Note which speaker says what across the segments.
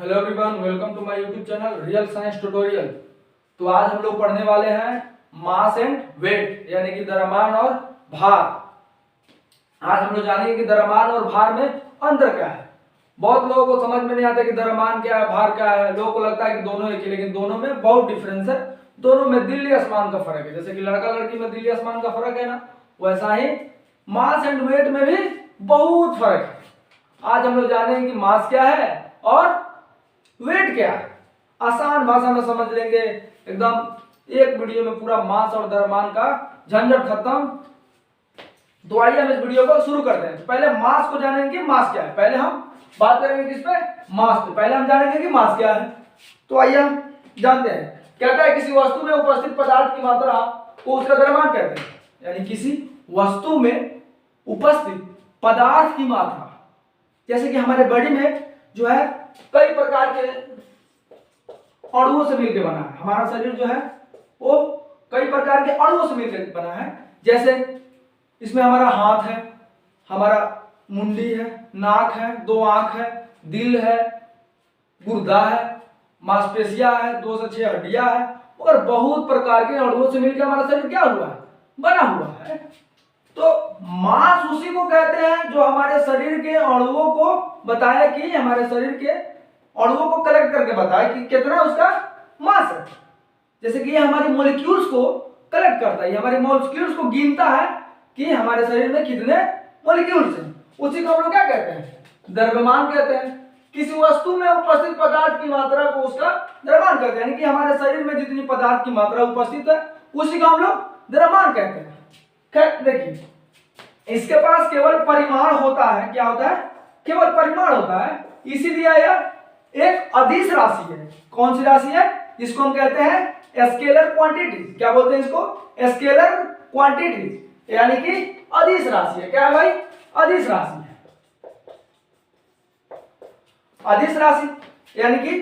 Speaker 1: Hello everyone, welcome to my YouTube channel real science tutorial. तो आज हम लोग पढ़ने वाले हैं मास एंड वेट, यानी कि द्रव्यमान और भार। आज हम लोग जानेंगे कि द्रव्यमान और भार में अंतर क्या है। बहुत लोगों को समझ में नहीं आता कि द्रव्यमान क्या है, भार क्या है। लोगों को लगता है कि दोनों एक ही, लेकिन दोनों में बहुत डिफरेंस है। दोनों में दिल्ली आसमान का फर्क है। जैसे कि लड़का लड़की में दिल्ली आसमान का फर्क है ना, वैसा ही मास एंड वेट में भी बहुत फर्क है। आज हम लोग जानेंगे कि मास क्या है और वेट क्या है। आसान भाषा में समझ लेंगे एकदम, एक वीडियो में पूरा मास और द्रव्यमान का झंझट खत्म। तो आइए हम इस वीडियो को शुरू करते हैं। तो पहले मास को जानेंगे कि मास क्या है। पहले हम बात करेंगे किस पे, मास पे। पहले हम जानेंगे कि मास क्या है। तो आइए हम जानते हैं। कहता है किसी वस्तु में उपस्थित पदार्थ की मात्रा को उसका द्रव्यमान कहते हैं। यानी किसी वस्तु में उपस्थित पदार्थ की मात्रा, जैसे कि हमारे बॉडी में जो है कई प्रकार के अणुओं से मिलकर बना है। हमारा शरीर जो है वो कई प्रकार के अणुओं से मिलकर बना है। जैसे इसमें हमारा हाथ है, हमारा मुंडी है, नाक है, दो आंख है, दिल है, गुर्दा है, मांसपेशियां है, 2 से 6 हड्डियां है और बहुत प्रकार के अणुओं से मिलकर हमारा शरीर क्या हुआ है, बना हुआ है। तो मास उसी को कहते हैं जो हमारे शरीर के अणुओं को बताए, कि हमारे शरीर के अणुओं को कलेक्ट करके बताए कि कितना उसका मास है। जैसे कि ये हमारी मॉलिक्यूल्स को कलेक्ट करता है, हमारे मॉलिक्यूल्स को गिनता है कि हमारे शरीर में कितने मॉलिक्यूल्स हैं। उसी को हम लोग क्या कहते हैं, द्रव्यमान कहते हैं। किसी वस्तु में उपस्थित पदार्थ की मात्रा को उसका द्रव्यमान कहते हैं, यानी कि हमारे शरीर में जितनी पदार्थ की मात्रा उपस्थित है उसी को हम लोग द्रव्यमान कहते हैं। देखिए, इसके पास केवल परिमाण होता है। क्या होता है? केवल परिमाण होता है, इसीलिए यह एक अदिश राशि है। कौन सी राशि है? जिसको हम कहते हैं स्केलर क्वांटिटी। क्या बोलते हैं इसको? स्केलर क्वांटिटी, यानी कि अदिश राशि है। क्या है भाई? अदिश राशि है। अदिश राशि यानी कि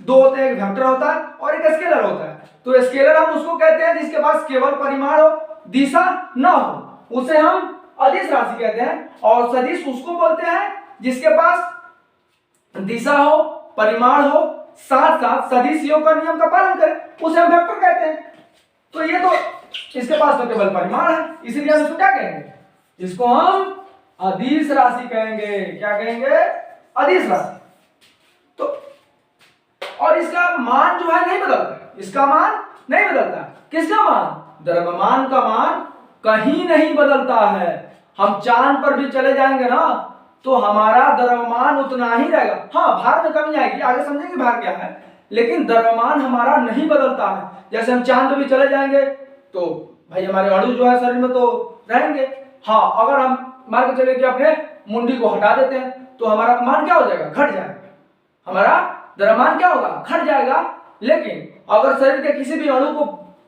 Speaker 1: दो होते हैं, एक वेक्टर होता है और एक स्केलर होता है। तो स्केलर हम उसको कहते हैं जिसके पास केवल परिमाण हो, दिशा न हो, उसे हम अदिश राशि कहते हैं। और सदिश उसको बोलते हैं जिसके पास दिशा हो, परिमाण हो, साथ साथ सदिश योग का नियम का पालन करे, उसे हम वेक्टर कहते हैं। तो ये तो इसके पास तो केवल परिमाण है, इसलिए हम इसको क्या कहेंगे? इसको हम अदिश राशि कहेंगे। क्या कहेंगे? अदिश राशि। तो और इसका मान जो है नहीं बदलता, इसका मान नहीं बदलता। किसका मान? द्रव्यमान का मान कहीं नहीं बदलता है। हम चांद पर भी चले जाएंगे ना तो हमारा द्रव्यमान उतना ही रहेगा। हाँ, भार में कमी आएगी, आगे समझेंगे भार क्या है, लेकिन द्रव्यमान हमारा नहीं बदलता है। जैसे हम चांद पर भी चले जाएंगे तो भाई हमारे अणु जो है शरीर में तो रहेंगे। हाँ, अगर हम मान के चले कि अपने मुंडी को हटा देते हैं तो हमारा मान क्या हो जाएगा? घट जाएगा। हमारा द्रव्यमान क्या होगा? घट जाएगा। लेकिन अगर शरीर के किसी भी अणु को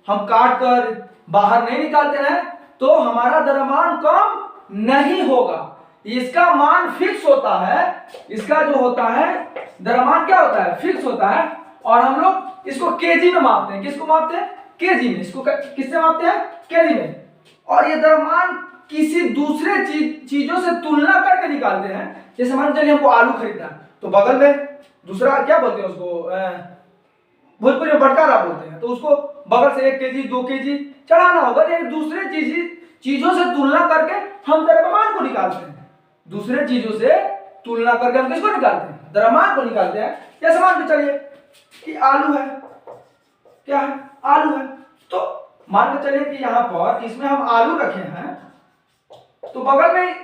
Speaker 1: हम काट कर बाहर नहीं निकालते हैं तो हमारा द्रव्यमान कम नहीं होगा। इसका मान फिक्स होता है। इसका जो होता है द्रव्यमान क्या होता है? फिक्स होता है। और हम लोग इसको केजी में मापते हैं। किसको मापते हैं? केजी में। इसको किससे मापते हैं? केजी में। और ये द्रव्यमान किसी दूसरे चीजों से तुलना करके निकालते हैं। जैसे मान चलिए हमको आलू खरीदना है तो बगल में दूसरा क्या बोलते हैं उसको, भोजपुरी में बटकारा बोलते हैं, तो उसको बगल से 1 केजी 2 केजी चढ़ाना होगा। ये दूसरे चीजों से तुलना करके हम द्रव्यमान को निकालते हैं। दूसरे चीजों से तुलना करके हम किसको निकालते हैं? द्रव्यमान को निकालते हैं। जैसे मान के चलिए कि आलू है। क्या है? आलू है। तो मान के चलिए कि यहाँ पर इसमें हम आलू रखे हैं तो बगल में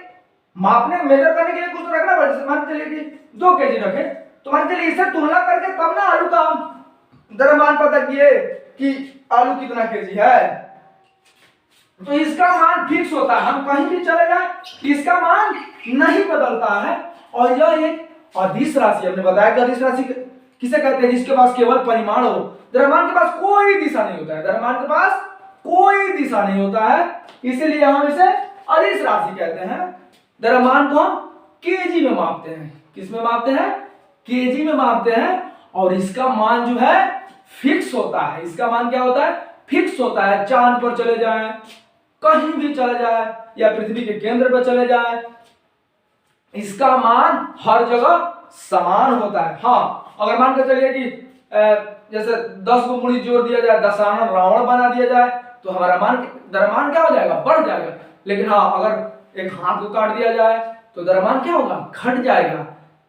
Speaker 1: मापने मेजर करने के लिए कुछ तो रखना पड़ेगा। जैसे मान के चलिए कि 2 केजी रखे तो मान के चलिए इससे तुलना करके तब ना आलू का हम द्रव्यमान पता किए कि आलू कितना केजी है। तो इसका मान फिक्स होता है। हम कहीं भी चले जाए इसका मान नहीं बदलता है। और यह एक अदिश राशि, हमने बताया कि अदिश राशि किसे कहते हैं? जिसके पास केवल परिमाण हो। द्रव्यमान के पास कोई दिशा नहीं होता है। द्रव्यमान के पास कोई दिशा नहीं होता है, इसीलिए हम इसे अदिश राशि कहते हैं। द्रव्यमान को हम केजी में मापते हैं। किस में मापते हैं? केजी में मापते हैं। और इसका मान जो है फिक्स होता है। इसका मान क्या होता है? फिक्स होता है। चांद पर चले जाएं, कहीं भी चले जाए या पृथ्वी के केंद्र पर चले जाए, इसका मान हर जगह समान होता है। हाँ, अगर मान के चलिए कि जैसे 10 को मुड़ी जोड़ दिया जाए, 10 आना रावण बना दिया जाए, तो हमारा द्रव्यमान क्या हो जाएगा, बढ़ जाएगा। लेकिन हाँ, अगर एक हाथ को काट दिया जाए तो द्रव्यमान क्या होगा, घट जाएगा।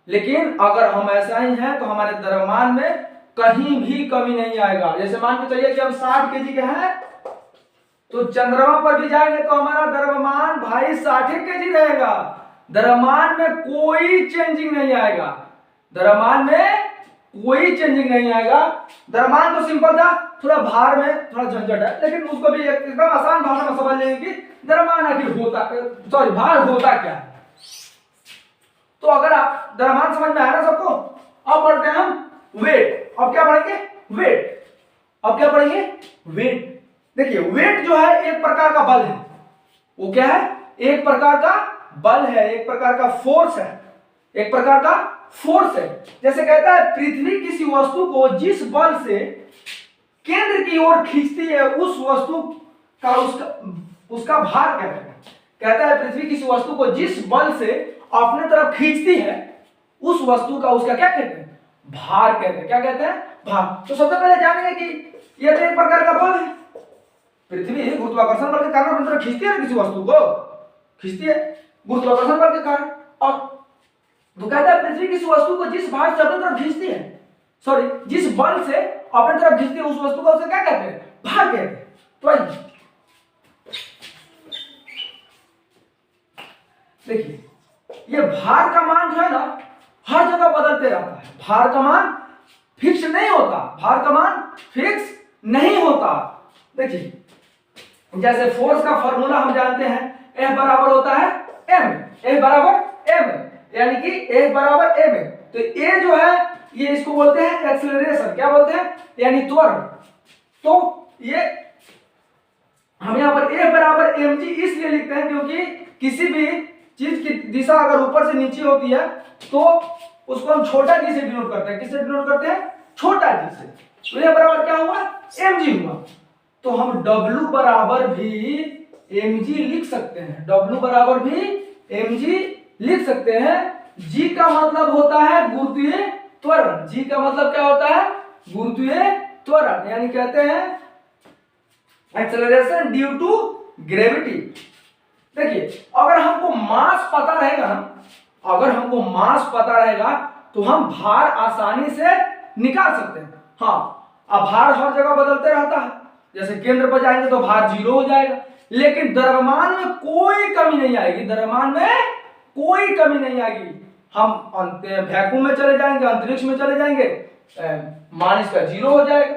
Speaker 1: लेकिन अगर हम ऐसा ही हैं तो हमारे द्रव्यमान में कहीं भी कमी नहीं आएगा। जैसे मान के चलिए कि हम 60 केजी के हैं, तो चंद्रमा पर भी जाएंगे तो हमारा द्रव्यमान भाई 60 केजी रहेगा। द्रव्यमान में कोई चेंजिंग नहीं आएगा, द्रव्यमान में कोई चेंजिंग नहीं आएगा। द्रव्यमान तो सिंपल था, थोड़ा भार में थोड़ा झंझट है, लेकिन उसको भी एकदम आसान भाषा में समझ लेंगे कि द्रव्यमान आखिर होता, सॉरी भार होता क्या है। तो अगर आप द्रव्यमान समझ में आया ना सबको, अब पढ़ते हैं हम वेट। अब क्या पढ़ेंगे, वेट। अब क्या पढ़ेंगे, वेट। देखिए वेट जो है एक प्रकार का बल है। वो क्या है, एक प्रकार का बल है, एक प्रकार का फोर्स है, एक प्रकार का फोर्स है। जैसे कहता है पृथ्वी किसी वस्तु को जिस बल से केंद्र की ओर खींचती है उस वस्तु का उसका भार कहते हैं। कहता है पृथ्वी किसी वस्तु को जिस बल से अपने तरफ खींचती है उस वस्तु का उसका क्या कहते हैं, भार कहते हैं। क्या कहते हैं, भार। तो सबसे पहले जानेंगे कि यह तो एक प्रकार का बल है। पृथ्वी गुरुत्वाकर्षण बल के कारण अपनी तरफ खींचती है, किसी वस्तु को खींचती है गुरुत्वाकर्षण बल के कारण। और तो कहता है पृथ्वी किसी वस्तु को जिस भार से अपनी तरफ खींचती है, सॉरी जिस बल से अपनी तरफ खींचती है उस वस्तु को उसे क्या कहते हैं, भार कहते हैं। तो देखिए ये भार का मान जो है ना हर जगह बदलते रहता है। भार का मान फिक्स नहीं होता, भार का मान फिक्स नहीं होता। देखिए जैसे फोर्स का फॉर्मूला हम जानते हैं, F बराबर होता है m, F बराबर m, यानी कि F बराबर m। तो A जो है ये इसको बोलते हैं एक्सेलरेशन, क्या बोलते हैं, यानी त्वरण। तो ये हम यहाँ पर F बराबर mg इसलिए लिखते हैं क्योंकि किसी भी चीज की दिशा अगर ऊपर से नीचे होती है तो उसको हम छोटा जी से डिनोट करते हैं। किससे डिनोट करते हैं, छोटा जी से। तो ये बराबर क्या हुआ, mg हुआ। तो हम W बराबर भी mg लिख सकते हैं, W बराबर भी mg लिख सकते हैं। g का मतलब होता है गुरुत्वीय त्वरण, g का मतलब क्या होता है, गुरुत्वीय त्वरण, यानी कहते हैं एक्सेलरेशन ड्यू टू ग्रेविटी। देखिए अगर हमको मास पता रहेगा ना, अगर हमको मास पता रहेगा तो हम भार आसानी से निकाल सकते हैं। हाँ, अब भार हर जगह बदलते रहता है, जैसे केंद्र पर जाएंगे तो भार 0 हो जाएगा, लेकिन द्रव्यमान में कोई कमी नहीं आएगी, द्रव्यमान में कोई कमी नहीं आएगी। हम वैक्यूम में चले जाएंगे, अंतरिक्ष में चले जाएंगे, मान इसका 0 हो जाएगा।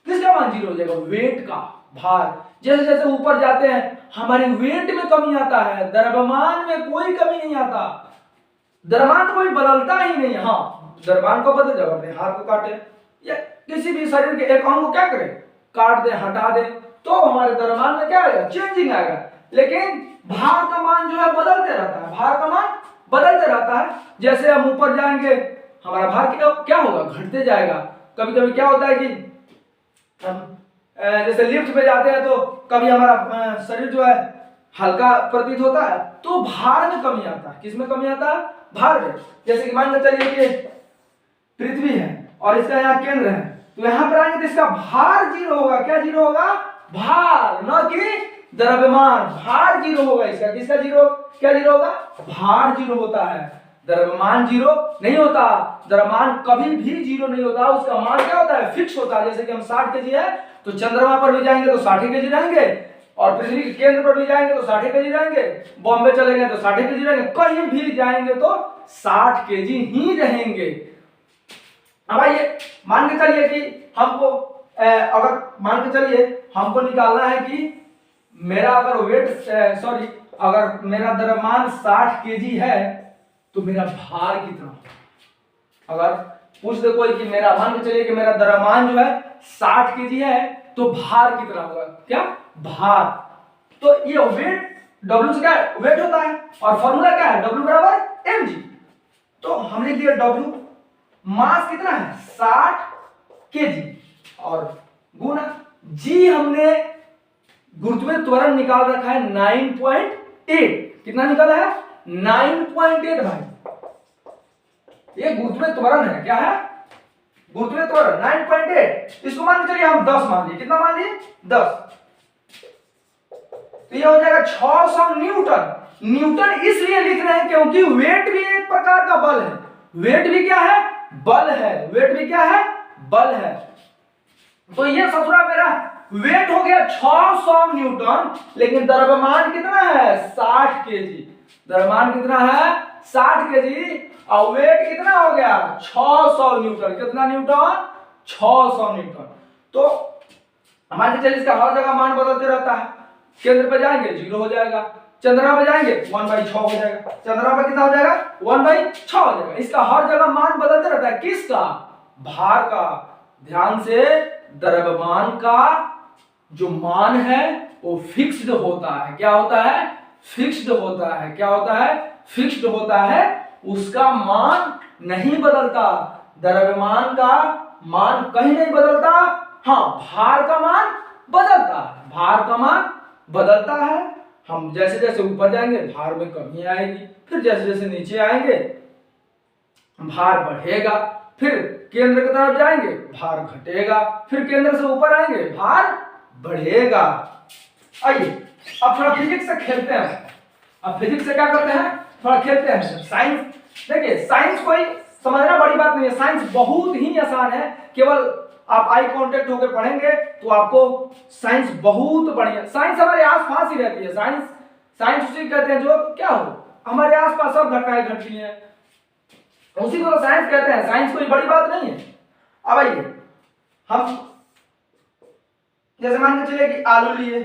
Speaker 1: किसका मान 0 हो जाएगा, वेट का, भार। जैसे जैसे ऊपर जाते हैं हमारे वेट में कमी आता है, द्रव्यमान में कोई कमी नहीं आता। द्रव्यमान कोई बदलता ही नहीं। हाँ, द्रव्यमान को बदल, जब अपने हाथ को काटे या किसी भी शरीर के एक अंग को क्या करे, काट दे, हटा दे, तो हमारे द्रव्यमान में क्या आएगा, चेंजिंग आएगा। लेकिन भार का मान जो है बदलते रहता है, भार का मान बदलते रहता है। जैसे हम ऊपर जाएंगे हमारा भार क्या होगा, घटते जाएगा। कभी कभी क्या होता है कि हम जैसे लिफ्ट में जाते हैं तो कभी हमारा शरीर जो है हल्का प्रतीत होता है, तो भार में कमी आता है। किस में कमी आता है, भार में। जैसे कि मान के चलिए कि पृथ्वी है और इसका यहाँ केंद्र है, तो यहाँ पर आएंगे तो इसका भार 0 होगा। क्या 0 होगा, भार, न कि द्रव्यमान। भार 0 होगा इसका। किसका 0, क्या 0 होगा, भार 0 होता है, द्रव्यमान 0 नहीं होता। द्रव्यमान कभी भी 0 नहीं होता, उसका मान क्या होता है, फिक्स होता है। जैसे कि हम 60 केजी है तो चंद्रमा पर भी जाएंगे तो 60 केजी रहेंगे, और पृथ्वी के केंद्र पर भी जाएंगे तो 60 केजी रहेंगे, बॉम्बे चले गए तो 60 केजी रहेंगे, कहीं भी जाएंगे तो 60 केजी ही रहेंगे। अब आइए मान के चलिए कि हमको अगर मान के चलिए हमको निकालना है कि मेरा अगर वेट सॉरी अगर मेरा द्रव्यमान 60 केजी है तो मेरा भार कितना। अगर पूछ दे कोई कि मेरा, मान के चलिए कि मेरा द्रव्यमान जो है 60 केजी है तो भार कितना होगा, क्या, भार। तो ये वेट W से क्या है, वेट होता है, और फॉर्मूला क्या है, W बराबर mg। तो हम लिख दिया W, मास कितना है 60 केजी, और गुना g हमने गुरुत्वीय त्वरण निकाल रखा है 9.8। कितना निकाला है, 9.8 भाई। ये गुरुत्वीय त्वरण है। क्या है? गुरुत्वीय त्वरण 9.8। इसको मान के चलिए हम 10 मान लिए। कितना मान लिए? 10। तो ये हो जाएगा 600 न्यूटन। न्यूटन इसलिए लिख रहे हैं क्योंकि वेट भी एक प्रकार का बल है। वेट भी क्या है? बल है। वेट भी क्या है? बल है। तो ये ससुरा मेरा वेट हो गया 600 न्यूटन, लेकिन द्रव्यमान कितना है? 60 केजी। द्रव्यमान कितना है? 60 केजी। और वेट कितना हो गया? 600 न्यूटन। कितना न्यूटन? 600 न्यूटन। तो हमारे चलिए इसका हर जगह मान बदलते रहता है। केंद्र पे जाएंगे 0 हो जाएगा, चंद्रमा पे जाएंगे 1/6 हो जाएगा। चंद्रमा पे कितना हो जाएगा? 1/6 हो जाएगा। इसका हर जगह मान बदलते रहता है। किसका? भार का। ध्यान से, द्रव्यमान का जो मान है वो फिक्स्ड होता है। क्या होता है? फिक्स्ड होता है। क्या होता है? फिक्स्ड होता है। उसका मान नहीं बदलता। द्रव्यमान का मान कहीं नहीं बदलता। हाँ, भार का मान बदलता है। भार का मान बदलता है। हम जैसे जैसे ऊपर जाएंगे भार में कमी आएगी, फिर जैसे जैसे नीचे आएंगे भार बढ़ेगा, फिर केंद्र की तरफ जाएंगे भार घटेगा, फिर केंद्र से ऊपर आएंगे भार बढ़ेगा। आइए अब थोड़ा फिजिक्स से खेलते हैं। अब फिजिक्स से क्या करते हैं? थोड़ा खेलते हैं। साइंस देखिए, साइंस कोई समझना बड़ी बात नहीं है। साइंस बहुत ही आसान है। केवल आप आई कांटेक्ट होकर पढ़ेंगे तो आपको साइंस बहुत बढ़िया। साइंस हमारे आसपास ही रहती है। साइंस साइंस उसी कहते हैं जो क्या हो, हमारे आसपास सब घटनाएं घटती हैं, उसी को साइंस कहते हैं। साइंस कोई बड़ी बात नहीं है। अब आइए हम जैसे मान के चलिए कि आलू लिए,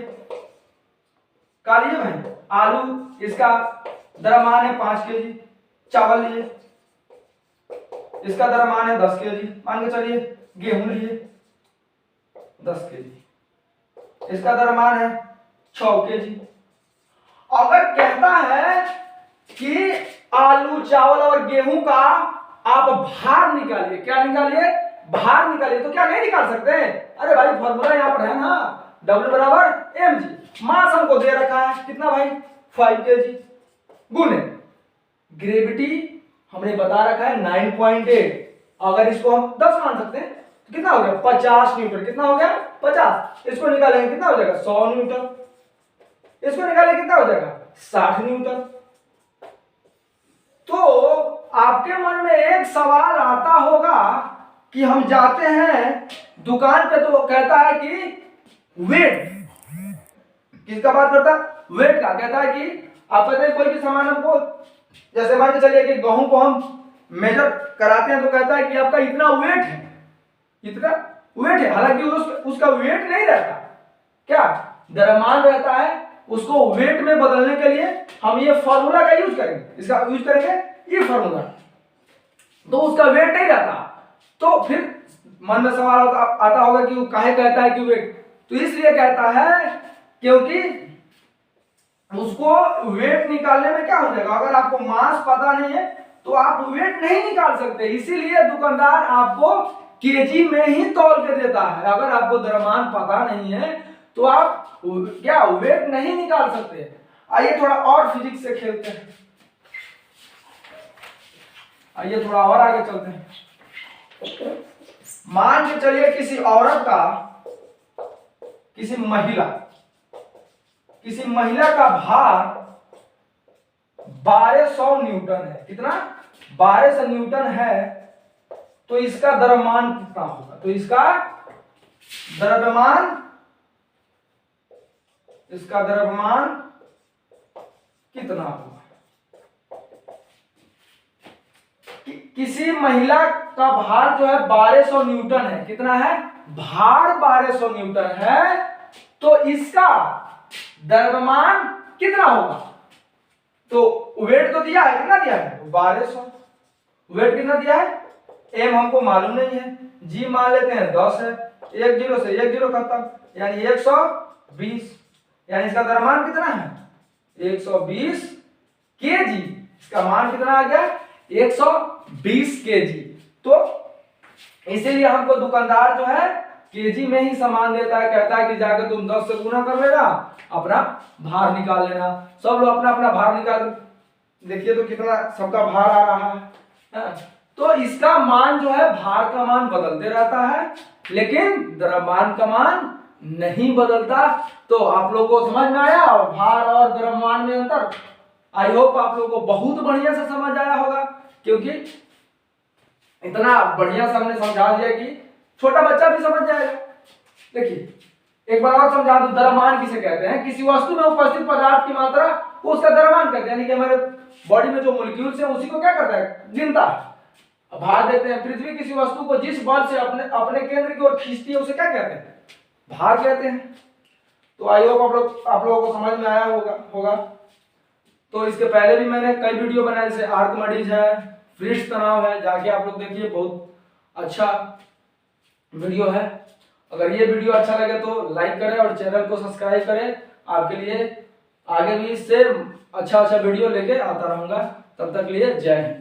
Speaker 1: का लिए भाई आलू, इसका द्रव्यमान है 5 केजी। चावल लिए, इसका द्रव्यमान है 10 केजी। मान के चलिए गेहूं लिए 10 केजी, इसका द्रव्यमान है 6 केजी। अगर कहता है कि आलू, चावल और गेहूं का आप भार निकालिए, क्या निकालिए? भार निकालिए, तो क्या नहीं निकाल सकते? अरे भाई फॉर्मूला यहां पर है ना, W बराबर mg। मास हमको दे रखा है कितना भाई? 5 केजी गुने ग्रेविटी हमने बता रखा है 9.8। अगर इसको हम 10 मान सकते हैं तो कितना हो गया? 50 न्यूटन। कितना हो गया? 50। इसको निकालेंगे कितना हो जाएगा? 100 न्यूटन। इसको निकालेंगे कितना हो जाएगा? 60 न्यूटन। तो आपके मन में एक सवाल आता होगा कि हम जाते हैं दुकान पे तो वो कहता है कि वेट, किसका बात करता है? वेट का। कहता है कि आप कहते हैं कोई भी सामान हमको, जैसे मान के चलिए कि गेहूं को हम मेजर कराते हैं तो कहता है कि आपका इतना वेट है, इतना वेट है। हालांकि उसका वेट नहीं रहता, क्या द्रव्यमान रहता है। उसको वेट में बदलने के लिए हम ये फॉर्मूला का यूज करेंगे। इसका यूज करेंगे ये फॉर्मूला, तो उसका वेट नहीं रहता। तो फिर मन में सवाल आता होगा कि वो काहे कहता है कि वेट? तो इसलिए कहता है क्योंकि उसको वेट निकालने में क्या हो जाएगा? अगर आपको मास पता नहीं है तो आप वेट नहीं निकाल सकते। इसीलिए दुकानदार आपको केजी में ही तौल के देता है। अगर आपको द्रव्यमान पता नहीं है तो आप क्या वेट नहीं निकाल सकते। आइए थोड़ा और फिजिक्स से खेलते हैं। आइए थोड़ा और आगे चलते हैं। मान के चलिए किसी औरत का, किसी महिला का भार 1200 न्यूटन है। कितना? 1200 न्यूटन है। तो इसका द्रव्यमान कितना होगा? तो इसका द्रव्यमान कितना होगा? किसी महिला का भार जो है 1200 न्यूटन है। कितना है? भार 1200 न्यूटन है। तो इसका द्रव्यमान कितना होगा? तो वेट तो दिया है, कितना दिया है? 1200। वेट कितना दिया है? एम हमको मालूम नहीं है, जी मान लेते हैं 10 है। 1 0 से 1 0 खत्म, यानी 120। यानी इसका द्रव्यमान कितना है? 120 केजी। इसका मान कितना आ गया? 120 केजी। तो इसीलिए हमको दुकानदार जो है केजी में ही सामान देता है। कहता है कि जाकर तुम 10 से गुना कर लेना, अपना भार निकाल लेना। सब लोग अपना अपना भार निकाल, देखिए तो कितना सबका भार आ रहा है। तो इसका मान जो है भार का मान बदलते रहता है, लेकिन द्रव्यमान का मान नहीं बदलता। तो आप लोगों को समझ में आया भार और द्रव्यमान में अंतर? आई होप आप लोगों को बहुत बढ़िया से समझ आया होगा, क्योंकि इतना बढ़िया से हमने समझा दिया कि छोटा बच्चा भी समझ जाएगा। देखिए एक बार और समझा दूं, द्रव्यमान किसे कहते हैं? किसी वस्तु में उपस्थित पदार्थ की मात्रा को उसका द्रव्यमान कहते हैं, यानी कि हमारे बॉडी में जो मॉलिक्यूल्स हैं उसी को क्या करता है? गिनता है। अब भार देते हैं, पृथ्वी किसी वस्तु को जिस बल से अपने अपने केंद्र की ओर खींचती है उसे क्या कहते हैं? भार कहते हैं। तो आई होप आप लोगों को समझ में आया होगा। तो इसके पहले भी मैंने कई वीडियो बनाए, जैसे आर्किमिडीज है, पृष्ठ तनाव है, जाके आप लोग देखिए, बहुत अच्छा वीडियो है। अगर ये वीडियो अच्छा लगे तो लाइक करें और चैनल को सब्सक्राइब करें। आपके लिए आगे भी इससे अच्छा वीडियो लेके आता रहूंगा। तब तक लिए जय हिंद।